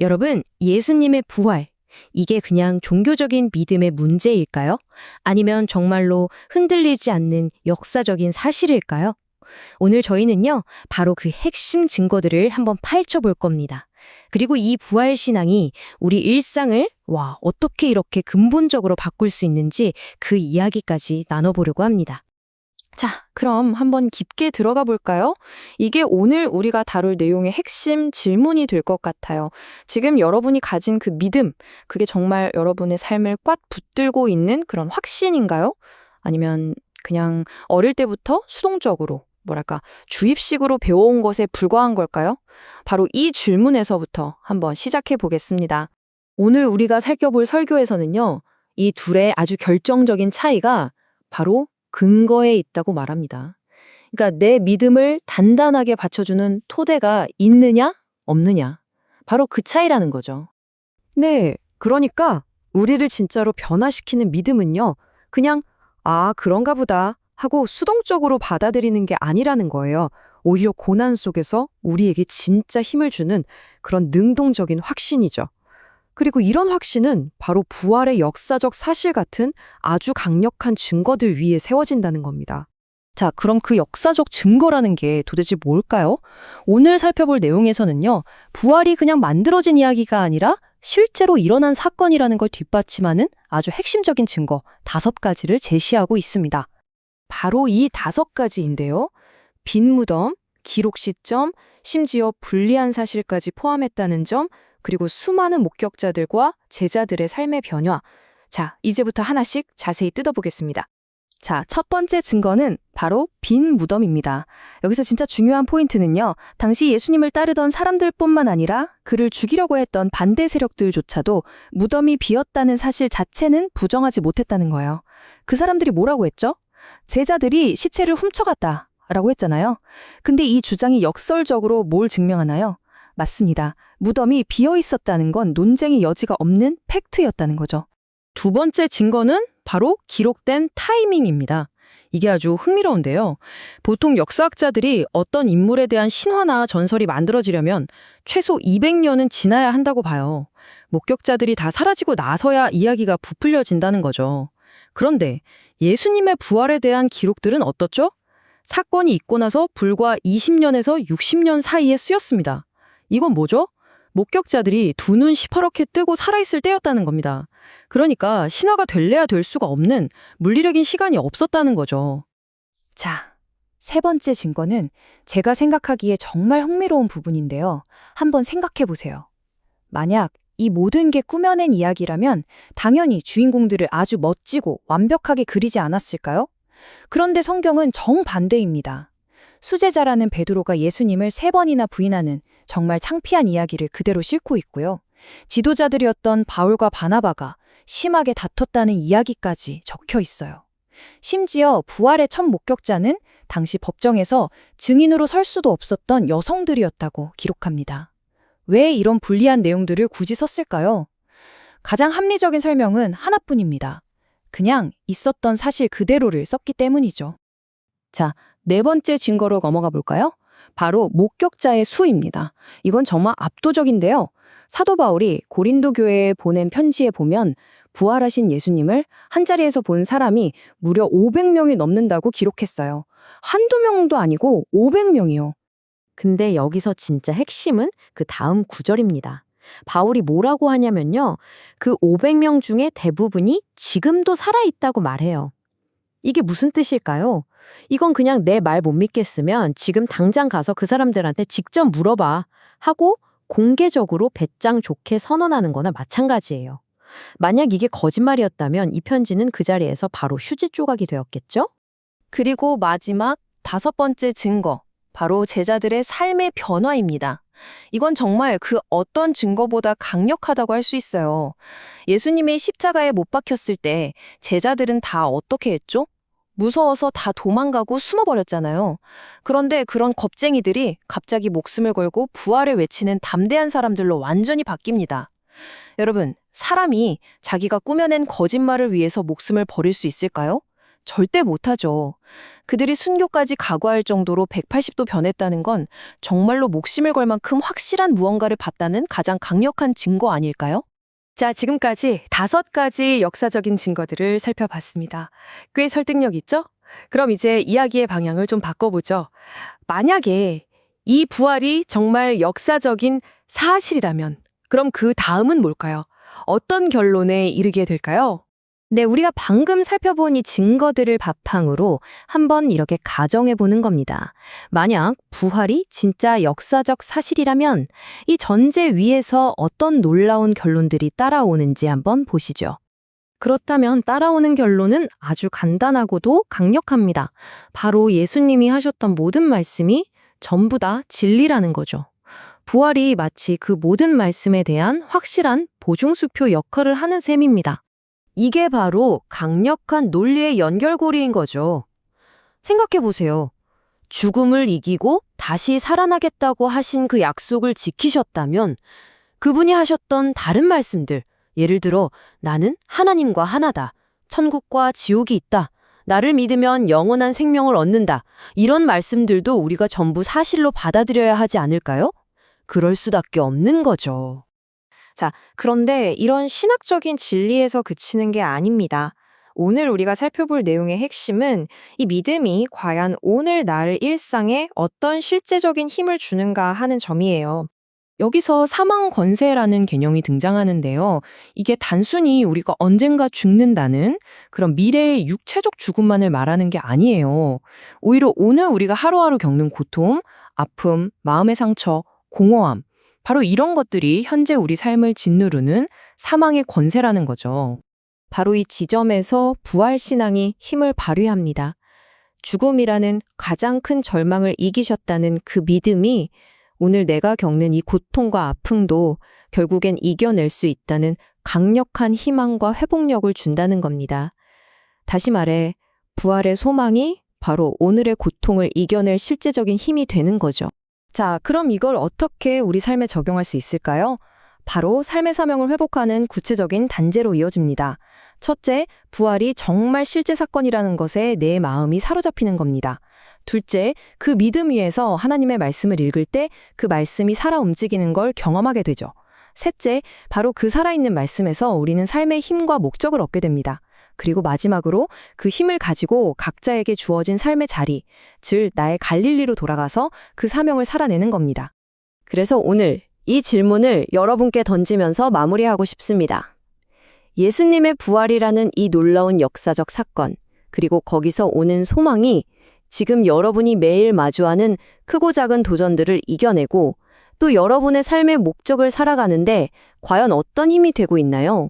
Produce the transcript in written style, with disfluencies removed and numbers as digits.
여러분, 예수님의 부활, 이게 그냥 종교적인 믿음의 문제일까요? 아니면 정말로 흔들리지 않는 역사적인 사실일까요? 오늘 저희는요, 바로 그 핵심 증거들을 한번 파헤쳐 볼 겁니다. 그리고 이 부활 신앙이 우리 일상을 어떻게 이렇게 근본적으로 바꿀 수 있는지 그 이야기까지 나눠보려고 합니다. 자, 그럼 한번 깊게 들어가 볼까요? 이게 오늘 우리가 다룰 내용의 핵심 질문이 될 것 같아요. 지금 여러분이 가진 그 믿음, 그게 정말 여러분의 삶을 꽉 붙들고 있는 그런 확신인가요? 아니면 그냥 어릴 때부터 수동적으로, 주입식으로 배워온 것에 불과한 걸까요? 바로 이 질문에서부터 한번 시작해 보겠습니다. 오늘 우리가 살펴볼 설교에서는요, 이 둘의 아주 결정적인 차이가 바로 근거에 있다고 말합니다. 그러니까 내 믿음을 단단하게 받쳐주는 토대가 있느냐, 없느냐. 바로 그 차이라는 거죠. 네, 그러니까 우리를 진짜로 변화시키는 믿음은요, 그냥 그런가 보다 하고 수동적으로 받아들이는 게 아니라는 거예요. 오히려 고난 속에서 우리에게 진짜 힘을 주는 그런 능동적인 확신이죠. 그리고 이런 확신은 바로 부활의 역사적 사실 같은 아주 강력한 증거들 위에 세워진다는 겁니다. 자, 그럼 그 역사적 증거라는 게 도대체 뭘까요? 오늘 살펴볼 내용에서는요, 부활이 그냥 만들어진 이야기가 아니라 실제로 일어난 사건이라는 걸 뒷받침하는 아주 핵심적인 증거 5가지를 제시하고 있습니다. 바로 이 5가지인데요. 빈 무덤, 기록 시점, 심지어 불리한 사실까지 포함했다는 점, 그리고 수많은 목격자들과 제자들의 삶의 변화. 자, 이제부터 하나씩 자세히 뜯어보겠습니다. 자, 첫 번째 증거는 바로 빈 무덤입니다. 여기서 진짜 중요한 포인트는요, 당시 예수님을 따르던 사람들뿐만 아니라 그를 죽이려고 했던 반대 세력들조차도 무덤이 비었다는 사실 자체는 부정하지 못했다는 거예요. 그 사람들이 뭐라고 했죠? 제자들이 시체를 훔쳐갔다라고 했잖아요. 근데 이 주장이 역설적으로 뭘 증명하나요? 맞습니다. 무덤이 비어 있었다는 건 논쟁의 여지가 없는 팩트였다는 거죠. 두 번째 증거는 바로 기록된 타이밍입니다. 이게 아주 흥미로운데요. 보통 역사학자들이 어떤 인물에 대한 신화나 전설이 만들어지려면 최소 200년은 지나야 한다고 봐요. 목격자들이 다 사라지고 나서야 이야기가 부풀려진다는 거죠. 그런데 예수님의 부활에 대한 기록들은 어떻죠? 사건이 있고 나서 불과 20년에서 60년 사이에 쓰였습니다. 이건 뭐죠? 목격자들이 두 눈 시퍼렇게 뜨고 살아있을 때였다는 겁니다. 그러니까 신화가 될래야 될 수가 없는 물리적인 시간이 없었다는 거죠. 자, 세 번째 증거는 제가 생각하기에 정말 흥미로운 부분인데요. 한번 생각해 보세요. 만약 이 모든 게 꾸며낸 이야기라면 당연히 주인공들을 아주 멋지고 완벽하게 그리지 않았을까요? 그런데 성경은 정반대입니다. 수제자라는 베드로가 예수님을 3번이나 부인하는 정말 창피한 이야기를 그대로 싣고 있고요. 지도자들이었던 바울과 바나바가 심하게 다퉜다는 이야기까지 적혀 있어요. 심지어 부활의 첫 목격자는 당시 법정에서 증인으로 설 수도 없었던 여성들이었다고 기록합니다. 왜 이런 불리한 내용들을 굳이 썼을까요? 가장 합리적인 설명은 하나뿐입니다. 그냥 있었던 사실 그대로를 썼기 때문이죠. 자, 네 번째 증거로 넘어가 볼까요? 바로 목격자의 수입니다. 이건 정말 압도적인데요. 사도 바울이 고린도 교회에 보낸 편지에 보면 부활하신 예수님을 한자리에서 본 사람이 무려 500명이 넘는다고 기록했어요. 한두 명도 아니고 500명이요. 근데 여기서 진짜 핵심은 그 다음 구절입니다. 바울이 뭐라고 하냐면요. 그 500명 중에 대부분이 지금도 살아있다고 말해요. 이게 무슨 뜻일까요? 이건 그냥 내 말 못 믿겠으면 지금 당장 가서 그 사람들한테 직접 물어봐 하고 공개적으로 배짱 좋게 선언하는 거나 마찬가지예요. 만약 이게 거짓말이었다면 이 편지는 그 자리에서 바로 휴지 조각이 되었겠죠? 그리고 마지막 5번째 증거, 바로 제자들의 삶의 변화입니다. 이건 정말 그 어떤 증거보다 강력하다고 할 수 있어요. 예수님이 십자가에 못 박혔을 때 제자들은 다 어떻게 했죠? 무서워서 다 도망가고 숨어버렸잖아요. 그런데 그런 겁쟁이들이 갑자기 목숨을 걸고 부활을 외치는 담대한 사람들로 완전히 바뀝니다. 여러분, 사람이 자기가 꾸며낸 거짓말을 위해서 목숨을 버릴 수 있을까요? 절대 못하죠. 그들이 순교까지 각오할 정도로 180도 변했다는 건 정말로 목숨을 걸 만큼 확실한 무언가를 봤다는 가장 강력한 증거 아닐까요? 자, 지금까지 5가지 역사적인 증거들을 살펴봤습니다. 꽤 설득력 있죠? 그럼 이제 이야기의 방향을 좀 바꿔보죠. 만약에 이 부활이 정말 역사적인 사실이라면, 그럼 그 다음은 뭘까요? 어떤 결론에 이르게 될까요? 네, 우리가 방금 살펴본 이 증거들을 바탕으로 한번 이렇게 가정해 보는 겁니다. 만약 부활이 진짜 역사적 사실이라면 이 전제 위에서 어떤 놀라운 결론들이 따라오는지 한번 보시죠. 그렇다면 따라오는 결론은 아주 간단하고도 강력합니다. 바로 예수님이 하셨던 모든 말씀이 전부 다 진리라는 거죠. 부활이 마치 그 모든 말씀에 대한 확실한 보증수표 역할을 하는 셈입니다. 이게 바로 강력한 논리의 연결고리인 거죠. 생각해보세요. 죽음을 이기고 다시 살아나겠다고 하신 그 약속을 지키셨다면 그분이 하셨던 다른 말씀들, 예를 들어 나는 하나님과 하나다, 천국과 지옥이 있다, 나를 믿으면 영원한 생명을 얻는다, 이런 말씀들도 우리가 전부 사실로 받아들여야 하지 않을까요? 그럴 수밖에 없는 거죠. 자, 그런데 이런 신학적인 진리에서 그치는 게 아닙니다. 오늘 우리가 살펴볼 내용의 핵심은 이 믿음이 과연 오늘 날 일상에 어떤 실제적인 힘을 주는가 하는 점이에요. 여기서 사망 권세라는 개념이 등장하는데요. 이게 단순히 우리가 언젠가 죽는다는 그런 미래의 육체적 죽음만을 말하는 게 아니에요. 오히려 오늘 우리가 하루하루 겪는 고통, 아픔, 마음의 상처, 공허함, 바로 이런 것들이 현재 우리 삶을 짓누르는 사망의 권세라는 거죠. 바로 이 지점에서 부활신앙이 힘을 발휘합니다. 죽음이라는 가장 큰 절망을 이기셨다는 그 믿음이 오늘 내가 겪는 이 고통과 아픔도 결국엔 이겨낼 수 있다는 강력한 희망과 회복력을 준다는 겁니다. 다시 말해, 부활의 소망이 바로 오늘의 고통을 이겨낼 실제적인 힘이 되는 거죠. 자, 그럼 이걸 어떻게 우리 삶에 적용할 수 있을까요? 바로 삶의 사명을 회복하는 구체적인 단계로 이어집니다. 첫째, 부활이 정말 실제 사건이라는 것에 내 마음이 사로잡히는 겁니다. 둘째, 그 믿음 위에서 하나님의 말씀을 읽을 때 그 말씀이 살아 움직이는 걸 경험하게 되죠. 셋째, 바로 그 살아있는 말씀에서 우리는 삶의 힘과 목적을 얻게 됩니다. 그리고 마지막으로 그 힘을 가지고 각자에게 주어진 삶의 자리, 즉 나의 갈릴리로 돌아가서 그 사명을 살아내는 겁니다. 그래서 오늘 이 질문을 여러분께 던지면서 마무리하고 싶습니다. 예수님의 부활이라는 이 놀라운 역사적 사건, 그리고 거기서 오는 소망이 지금 여러분이 매일 마주하는 크고 작은 도전들을 이겨내고 또 여러분의 삶의 목적을 살아가는데 과연 어떤 힘이 되고 있나요?